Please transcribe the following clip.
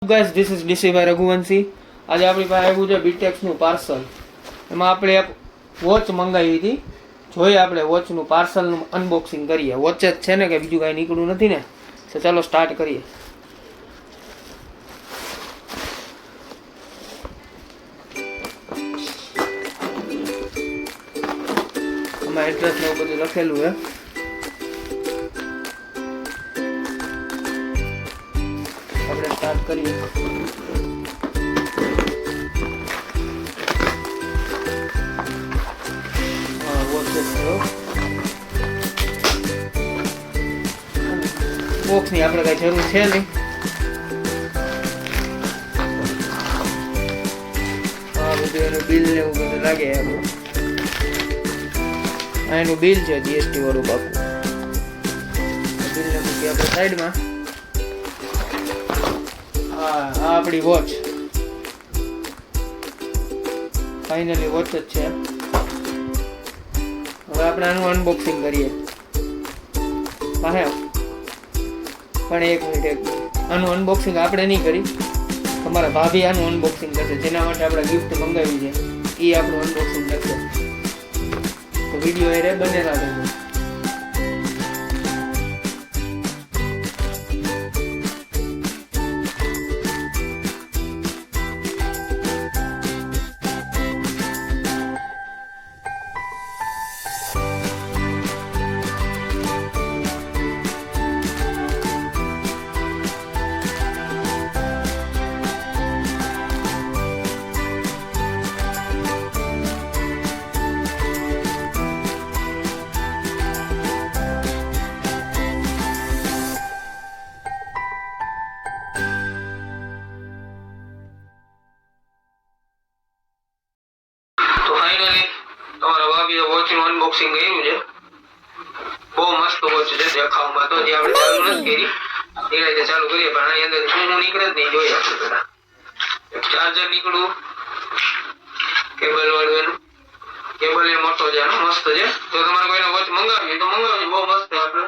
Guys, this is DC by Raghuvanshi. આજે આપણી પાસે આવ્યું છે બીટેક્સનું પાર્સલ. એમાં આપણે એક વોચ મંગાવી હતી. જોઈએ આપણે વોચનું પાર્સલનું અનબોક્સિંગ કરીએ. વોચ જ છે ને, કે બીજું કાંઈ નીકળ્યું નથી ને. તો ચાલો સ્ટાર્ટ કરીએ. આમાં એડ્રેસ ને એવું બધું લખેલું છે. આપણે સ્ટાર્ટ કરીએ. હા, વોચ બોક્સની આપણે કઈ જરૂર છે નહીં. હા, બધું એનું બિલ ને એવું બધું લાગે. આપણું આ એનું બિલ છે, જીએસટી વાળું બાપુ. બિલ ને મૂકી આપણે સાઈડમાં. હા, આ આપણી વોચ. ફાઇનલી વોચ જ છે. હવે આપણે આનું અનબોક્સિંગ કરીએ. પાસે પણ એક મિનિટ, આનું અનબોક્સિંગ આપણે નહીં કરી, તમારા ભાભી આનું અનબોક્સિંગ કરશે. જેના માટે આપણે ગિફ્ટ મંગાવી છે એ આપણું અનબોક્સિંગ કરશે. તો વિડીયો એ બનેલા રહેજો. તમારા ભાભીએ વોચનું અનબોક્સિંગ કર્યું છે. બહુ મસ્ત વોચ છે દેખાવમાં. તો જે આપણે ચાલુ નથી કરી એ રીતે ચાલુ કરીએ, પણ આની અંદર શું નીકળે જ નહીં. જોઈએ આપણે પેલા ચાર્જર નીકળ્યું, કેબલ વાળું. એનું કેબલ એ મોટો છે, મસ્ત છે. જો તમારે કોઈને વોચ મંગાવી તો મંગાવજો, બહુ મસ્ત છે. આપણે